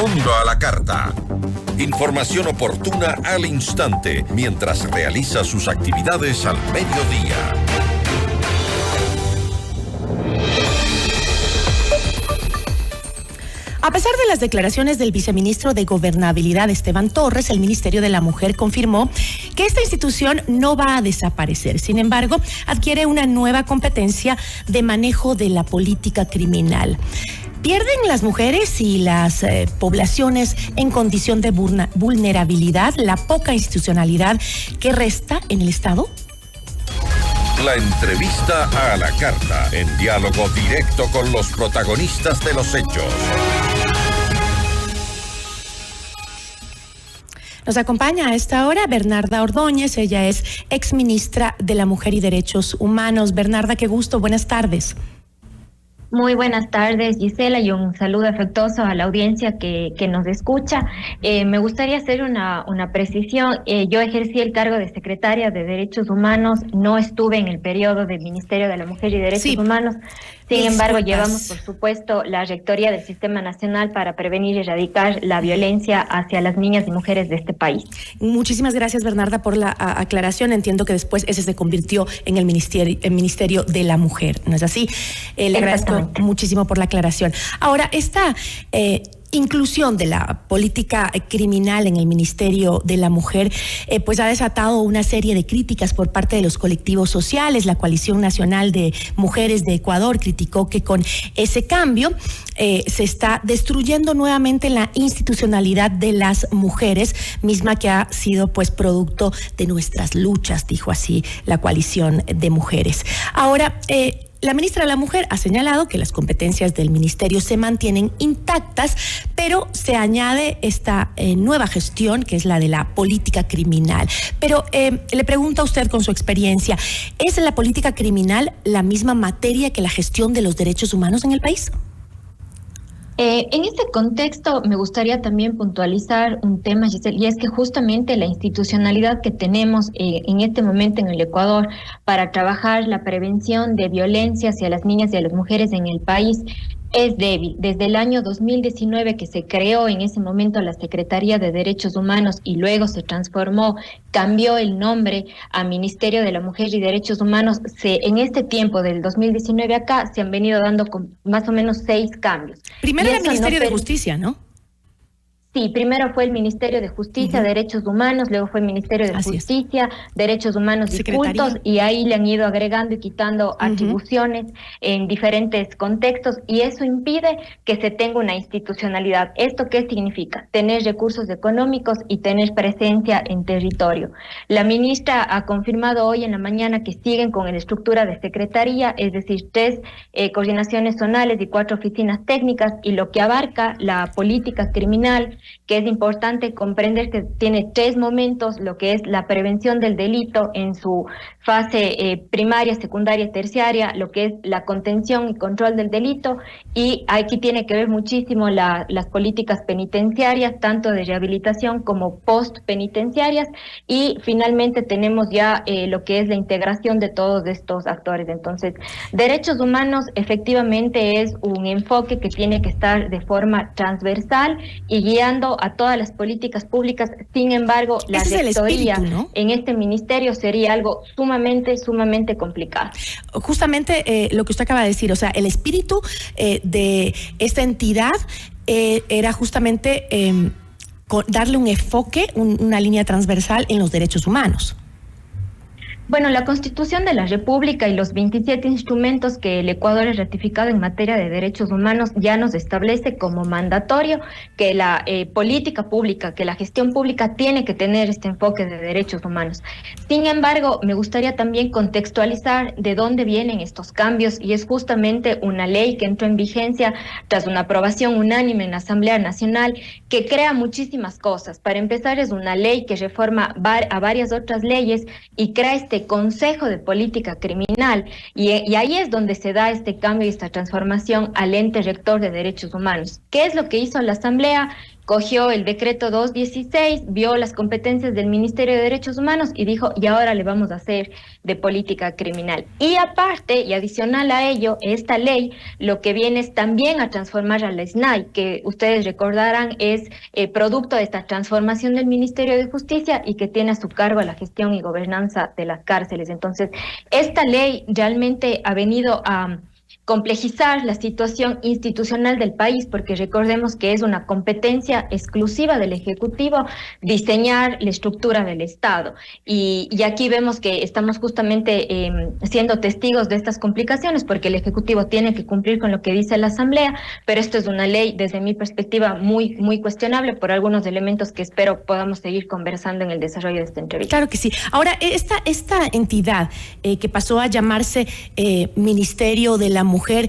Mundo a la Carta. Información oportuna al instante mientras realiza sus actividades al mediodía. A pesar de las declaraciones del viceministro de Gobernabilidad, Esteban Torres, el Ministerio de la Mujer confirmó que esta institución no va a desaparecer. Sin embargo, adquiere una nueva competencia de manejo de la política criminal. ¿Pierden las mujeres y las poblaciones en condición de vulnerabilidad la poca institucionalidad que resta en el Estado? La entrevista a la carta, en diálogo directo con los protagonistas de los hechos. Nos acompaña a esta hora Bernarda Ordóñez, ella es exministra de la Mujer y Derechos Humanos. Bernarda, qué gusto, buenas tardes. Muy buenas tardes, Gisela, y un saludo afectuoso a la audiencia que nos escucha. Me gustaría hacer una precisión. Yo ejercí el cargo de secretaria de Derechos Humanos, no estuve en el periodo del Ministerio de la Mujer y Derechos Humanos. Sin embargo, llevamos, por supuesto, la rectoría del Sistema Nacional para prevenir y erradicar la violencia hacia las niñas y mujeres de este país. Muchísimas gracias, Bernarda, por la aclaración. Entiendo que después ese se convirtió en el Ministerio de la Mujer, ¿no es así? Le agradezco muchísimo por la aclaración. Ahora, esta inclusión de la política criminal en el Ministerio de la Mujer, pues ha desatado una serie de críticas por parte de los colectivos sociales. La Coalición Nacional de Mujeres de Ecuador criticó que con ese cambio se está destruyendo nuevamente la institucionalidad de las mujeres, misma que ha sido pues producto de nuestras luchas, dijo así la Coalición de Mujeres. Ahora, la ministra de la Mujer ha señalado que las competencias del ministerio se mantienen intactas, pero se añade esta nueva gestión, que es la de la política criminal. Pero le pregunto a usted, con su experiencia, ¿es la política criminal la misma materia que la gestión de los derechos humanos en el país? En este contexto me gustaría también puntualizar un tema, Giselle, y es que justamente la institucionalidad que tenemos en este momento en el Ecuador para trabajar la prevención de violencia hacia las niñas y a las mujeres en el país es débil. Desde el año 2019 que se creó en ese momento la Secretaría de Derechos Humanos y luego se transformó, cambió el nombre a Ministerio de la Mujer y Derechos Humanos, en este tiempo del 2019 acá se han venido dando con más o menos 6 cambios. Primero era el Ministerio de Justicia, ¿no? Sí, primero fue el Ministerio de Justicia, Derechos Humanos, luego fue el Ministerio de Justicia, Derechos Humanos y Cultos, y ahí le han ido agregando y quitando atribuciones en diferentes contextos, y eso impide que se tenga una institucionalidad. ¿Esto qué significa? Tener recursos económicos y tener presencia en territorio. La ministra ha confirmado hoy en la mañana que siguen con la estructura de secretaría, es decir, 3 coordinaciones zonales y 4 oficinas técnicas, y lo que abarca la política criminal, que es importante comprender que tiene 3 momentos, lo que es la prevención del delito en su fase primaria, secundaria, terciaria, lo que es la contención y control del delito, y aquí tiene que ver muchísimo las políticas penitenciarias, tanto de rehabilitación como post-penitenciarias, y finalmente tenemos ya lo que es la integración de todos estos actores. Entonces, derechos humanos efectivamente es un enfoque que tiene que estar de forma transversal y guiando a todas las políticas públicas. Sin embargo, la rectoría en este ministerio sería algo sumamente complicado. Justamente lo que usted acaba de decir, o sea, el espíritu de esta entidad era justamente darle un enfoque, una línea transversal en los derechos humanos. Bueno, la Constitución de la República y los 27 instrumentos que el Ecuador ha ratificado en materia de derechos humanos ya nos establece como mandatorio que la política pública, que la gestión pública tiene que tener este enfoque de derechos humanos. Sin embargo, me gustaría también contextualizar de dónde vienen estos cambios, y es justamente una ley que entró en vigencia tras una aprobación unánime en la Asamblea Nacional que crea muchísimas cosas. Para empezar, es una ley que reforma a varias otras leyes y crea este Consejo de Política Criminal, y ahí es donde se da este cambio y esta transformación al ente rector de derechos humanos. ¿Qué es lo que hizo la Asamblea? cogió el decreto 216, vio las competencias del Ministerio de Derechos Humanos y dijo, y ahora le vamos a hacer de política criminal. Y aparte, y adicional a ello, esta ley lo que viene es también a transformar a la SNAI, que ustedes recordarán es producto de esta transformación del Ministerio de Justicia y que tiene a su cargo la gestión y gobernanza de las cárceles. Entonces, esta ley realmente ha venido a complejizar la situación institucional del país, porque recordemos que es una competencia exclusiva del Ejecutivo diseñar la estructura del Estado. Y aquí vemos que estamos justamente siendo testigos de estas complicaciones, porque el Ejecutivo tiene que cumplir con lo que dice la Asamblea, pero esto es una ley, desde mi perspectiva, muy, muy cuestionable por algunos elementos que espero podamos seguir conversando en el desarrollo de esta entrevista. Claro que sí. Ahora, esta entidad que pasó a llamarse Ministerio de la Mujer,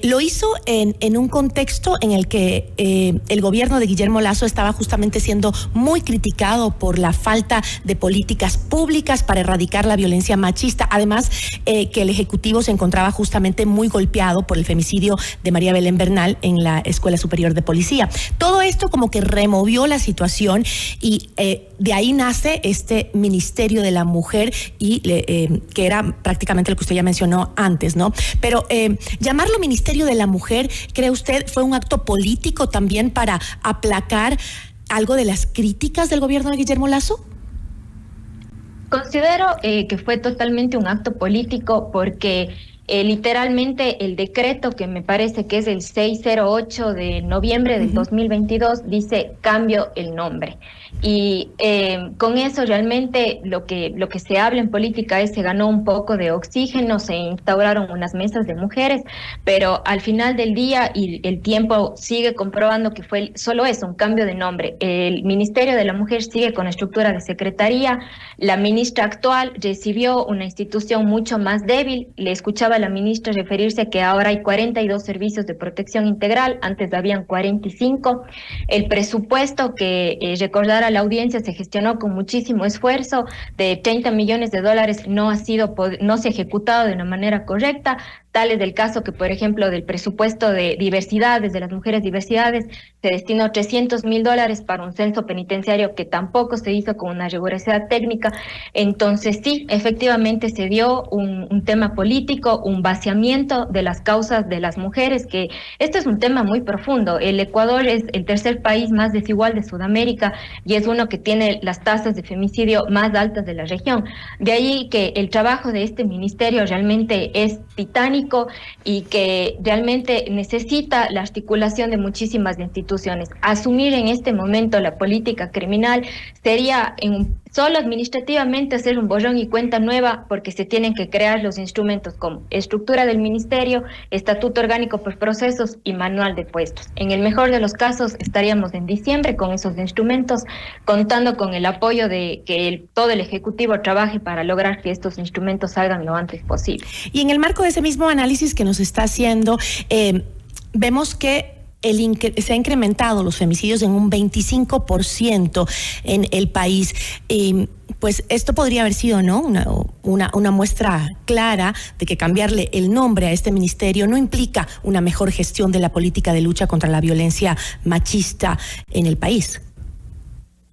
lo hizo en un contexto en el que el gobierno de Guillermo Lasso estaba justamente siendo muy criticado por la falta de políticas públicas para erradicar la violencia machista. Además, que el Ejecutivo se encontraba justamente muy golpeado por el femicidio de María Belén Bernal en la Escuela Superior de Policía. Todo esto como que removió la situación y de ahí nace este Ministerio de la Mujer y que era prácticamente lo que usted ya mencionó antes, ¿no? Pero llamarlo Ministerio de la Mujer, ¿cree usted fue un acto político también para aplacar algo de las críticas del gobierno de Guillermo Lasso? Considero que fue totalmente un acto político porque literalmente el decreto, que me parece que es el 608 de noviembre del 2022, dice cambio el nombre. Y con eso realmente lo que se habla en política es se ganó un poco de oxígeno, se instauraron unas mesas de mujeres, pero al final del día y el tiempo sigue comprobando que fue solo eso, un cambio de nombre. El Ministerio de la Mujer sigue con estructura de secretaría. La ministra actual recibió una institución mucho más débil. Le escuchaba a la ministra referirse que ahora hay 42 servicios de protección integral, antes habían 45. El presupuesto que recordar a la audiencia se gestionó con muchísimo esfuerzo, de 30 millones de dólares no se ha ejecutado de una manera correcta. Tal es el caso que, por ejemplo, del presupuesto de diversidades, de las mujeres diversidades, se destinó $300,000 para un censo penitenciario que tampoco se hizo con una rigurosidad técnica. Entonces, sí, efectivamente se dio un tema político, un vaciamiento de las causas de las mujeres, que este es un tema muy profundo. El Ecuador es el tercer país más desigual de Sudamérica y es uno que tiene las tasas de femicidio más altas de la región. De ahí que el trabajo de este ministerio realmente es titánico y que realmente necesita la articulación de muchísimas instituciones. Asumir en este momento la política criminal sería solo administrativamente hacer un borrón y cuenta nueva, porque se tienen que crear los instrumentos como estructura del ministerio, estatuto orgánico por procesos y manual de puestos. En el mejor de los casos estaríamos en diciembre con esos instrumentos, contando con el apoyo de que todo el Ejecutivo trabaje para lograr que estos instrumentos salgan lo antes posible. Y en el marco de ese mismo análisis que nos está haciendo, vemos que se ha incrementado los femicidios en un 25% en el país. Pues esto podría haber sido, ¿no?, una muestra clara de que cambiarle el nombre a este ministerio no implica una mejor gestión de la política de lucha contra la violencia machista en el país.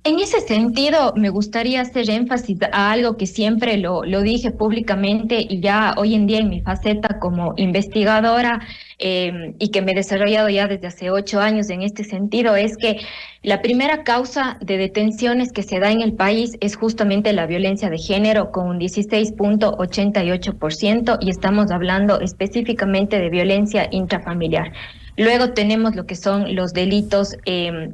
En ese sentido, me gustaría hacer énfasis a algo que siempre lo dije públicamente y ya hoy en día en mi faceta como investigadora y que me he desarrollado ya desde hace 8 años en este sentido, es que la primera causa de detenciones que se da en el país es justamente la violencia de género, con un 16.88%, y estamos hablando específicamente de violencia intrafamiliar. Luego tenemos lo que son los delitos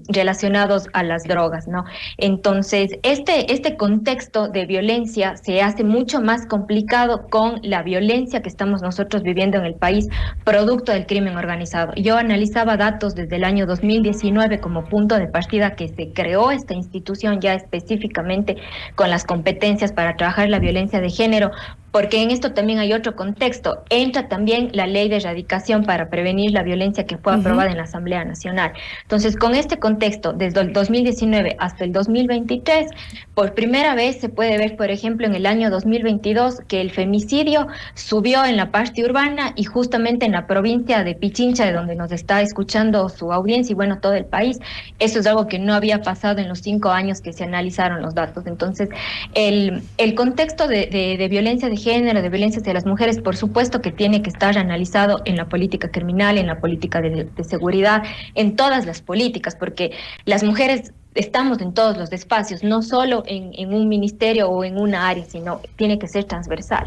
relacionados a las drogas, ¿no? Entonces, este contexto de violencia se hace mucho más complicado con la violencia que estamos nosotros viviendo en el país, producto del crimen organizado. Yo analizaba datos desde el año 2019 como punto de partida que se creó esta institución ya específicamente con las competencias para trabajar la violencia de género. porque en esto también hay otro contexto. Entra también la ley de erradicación para prevenir la violencia que fue aprobada en la Asamblea Nacional. Entonces, con este contexto, desde el 2019 hasta el 2023, por primera vez se puede ver, por ejemplo, en el año 2022, que el femicidio subió en la parte urbana y justamente en la provincia de Pichincha, de donde nos está escuchando su audiencia y bueno, todo el país. Eso es algo que no había pasado en los 5 años que se analizaron los datos. Entonces, el contexto de violencia de género, de violencia hacia las mujeres, por supuesto que tiene que estar analizado en la política criminal, en la política de seguridad, en todas las políticas, porque las mujeres estamos en todos los espacios, no solo en un ministerio o en una área, sino tiene que ser transversal.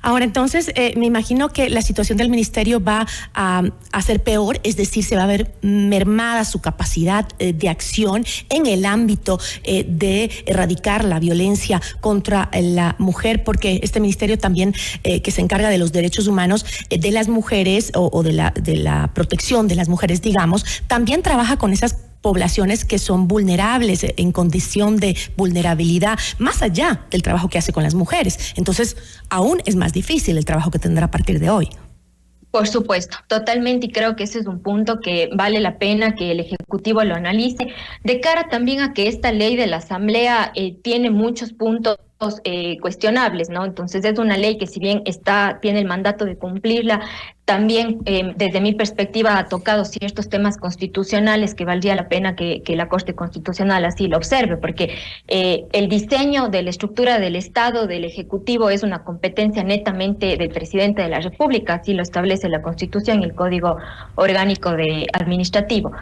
Ahora, entonces, me imagino que la situación del ministerio va a ser peor, es decir, se va a ver mermada su capacidad de acción en el ámbito de erradicar la violencia contra la mujer, porque este ministerio también que se encarga de los derechos humanos de las mujeres o de la protección de las mujeres, digamos, también trabaja con esas poblaciones que son vulnerables, en condición de vulnerabilidad, más allá del trabajo que hace con las mujeres. Entonces, aún es más difícil el trabajo que tendrá a partir de hoy. Por supuesto, totalmente, y creo que ese es un punto que vale la pena que el Ejecutivo lo analice, de cara también a que esta ley de la Asamblea tiene muchos puntos cuestionables, ¿no? Entonces es una ley que, si bien tiene el mandato de cumplirla, también desde mi perspectiva ha tocado ciertos temas constitucionales que valdría la pena que la Corte Constitucional así lo observe, porque el diseño de la estructura del Estado, del Ejecutivo, es una competencia netamente del Presidente de la República, así lo establece la Constitución y el Código Orgánico Administrativo.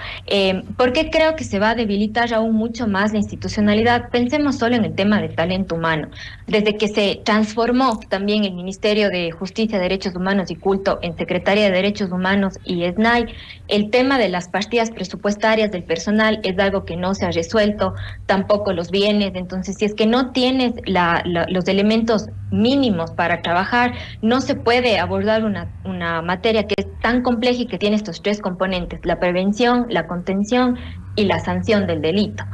¿Por qué creo que se va a debilitar aún mucho más la institucionalidad? Pensemos solo en el tema del talento humano. Desde que se transformó también el Ministerio de Justicia, Derechos Humanos y Culto en Secretaría de Derechos Humanos y SNAI, el tema de las partidas presupuestarias del personal es algo que no se ha resuelto, tampoco los bienes. Entonces, si es que no tienes los elementos mínimos para trabajar, no se puede abordar una materia que es tan compleja y que tiene estos 3 componentes: la prevención, la contención y la sanción del delito.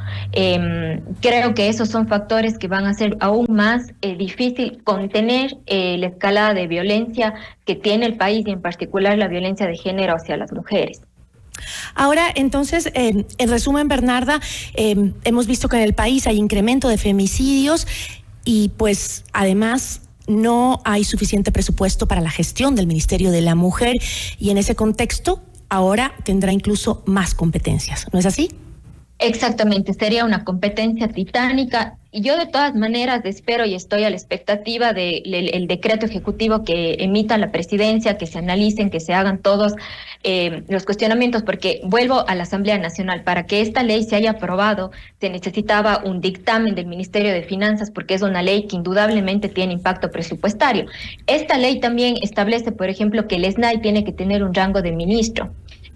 Creo que esos son factores que van a hacer aún más difícil contener la escalada de violencia que tiene el país, y en particular la violencia de género hacia las mujeres. Ahora, entonces, en resumen, Bernarda, hemos visto que en el país hay incremento de femicidios y pues además no hay suficiente presupuesto para la gestión del Ministerio de la Mujer, y en ese contexto ahora tendrá incluso más competencias, ¿no es así? Exactamente, sería una competencia titánica, y yo de todas maneras espero y estoy a la expectativa del decreto ejecutivo que emita la presidencia, que se analicen, que se hagan todos los cuestionamientos, porque vuelvo a la Asamblea Nacional. Para que esta ley se haya aprobado, se necesitaba un dictamen del Ministerio de Finanzas, porque es una ley que indudablemente tiene impacto presupuestario. Esta ley también establece, por ejemplo, que el SNAI tiene que tener un rango de ministro,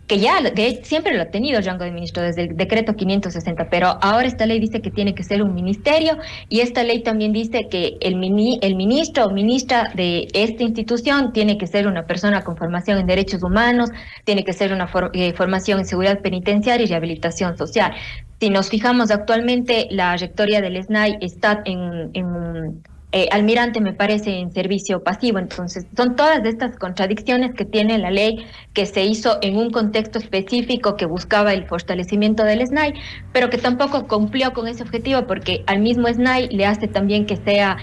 que ya siempre lo ha tenido el rango de ministro desde el decreto 560, pero ahora esta ley dice que tiene que ser un ministerio, y esta ley también dice que el ministro o ministra de esta institución tiene que ser una persona con formación en derechos humanos, tiene que ser una formación en seguridad penitenciaria y rehabilitación social. Si nos fijamos, actualmente la rectoría del SNAI está en almirante, me parece, en servicio pasivo. Entonces, son todas estas contradicciones que tiene la ley, que se hizo en un contexto específico que buscaba el fortalecimiento del SNAI, pero que tampoco cumplió con ese objetivo, porque al mismo SNAI le hace también que sea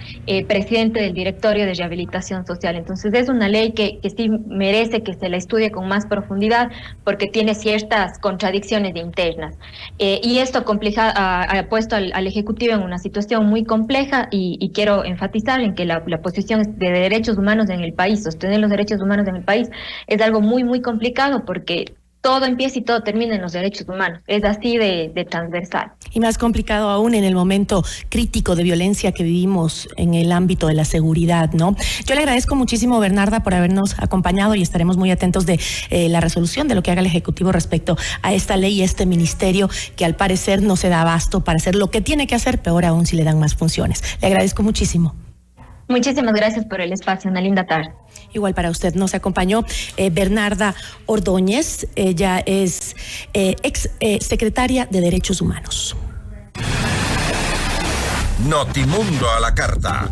presidente del directorio de rehabilitación social. Entonces, es una ley que sí merece que se la estudie con más profundidad, porque tiene ciertas contradicciones internas. Y esto ha puesto al Ejecutivo en una situación muy compleja, y quiero enfatizar en que la posición de derechos humanos en el país, sostener los derechos humanos en el país, es algo muy, muy complicado, porque todo empieza y todo termina en los derechos humanos. Es así de transversal. Y más complicado aún en el momento crítico de violencia que vivimos en el ámbito de la seguridad, ¿no? Yo le agradezco muchísimo, Bernarda, por habernos acompañado, y estaremos muy atentos de la resolución de lo que haga el Ejecutivo respecto a esta ley y este ministerio, que al parecer no se da abasto para hacer lo que tiene que hacer, peor aún si le dan más funciones. Le agradezco muchísimo. Muchísimas gracias por el espacio. Una linda tarde. Igual para usted. Nos acompañó Bernarda Ordóñez. Ella es ex secretaria de Derechos Humanos. Notimundo a la carta.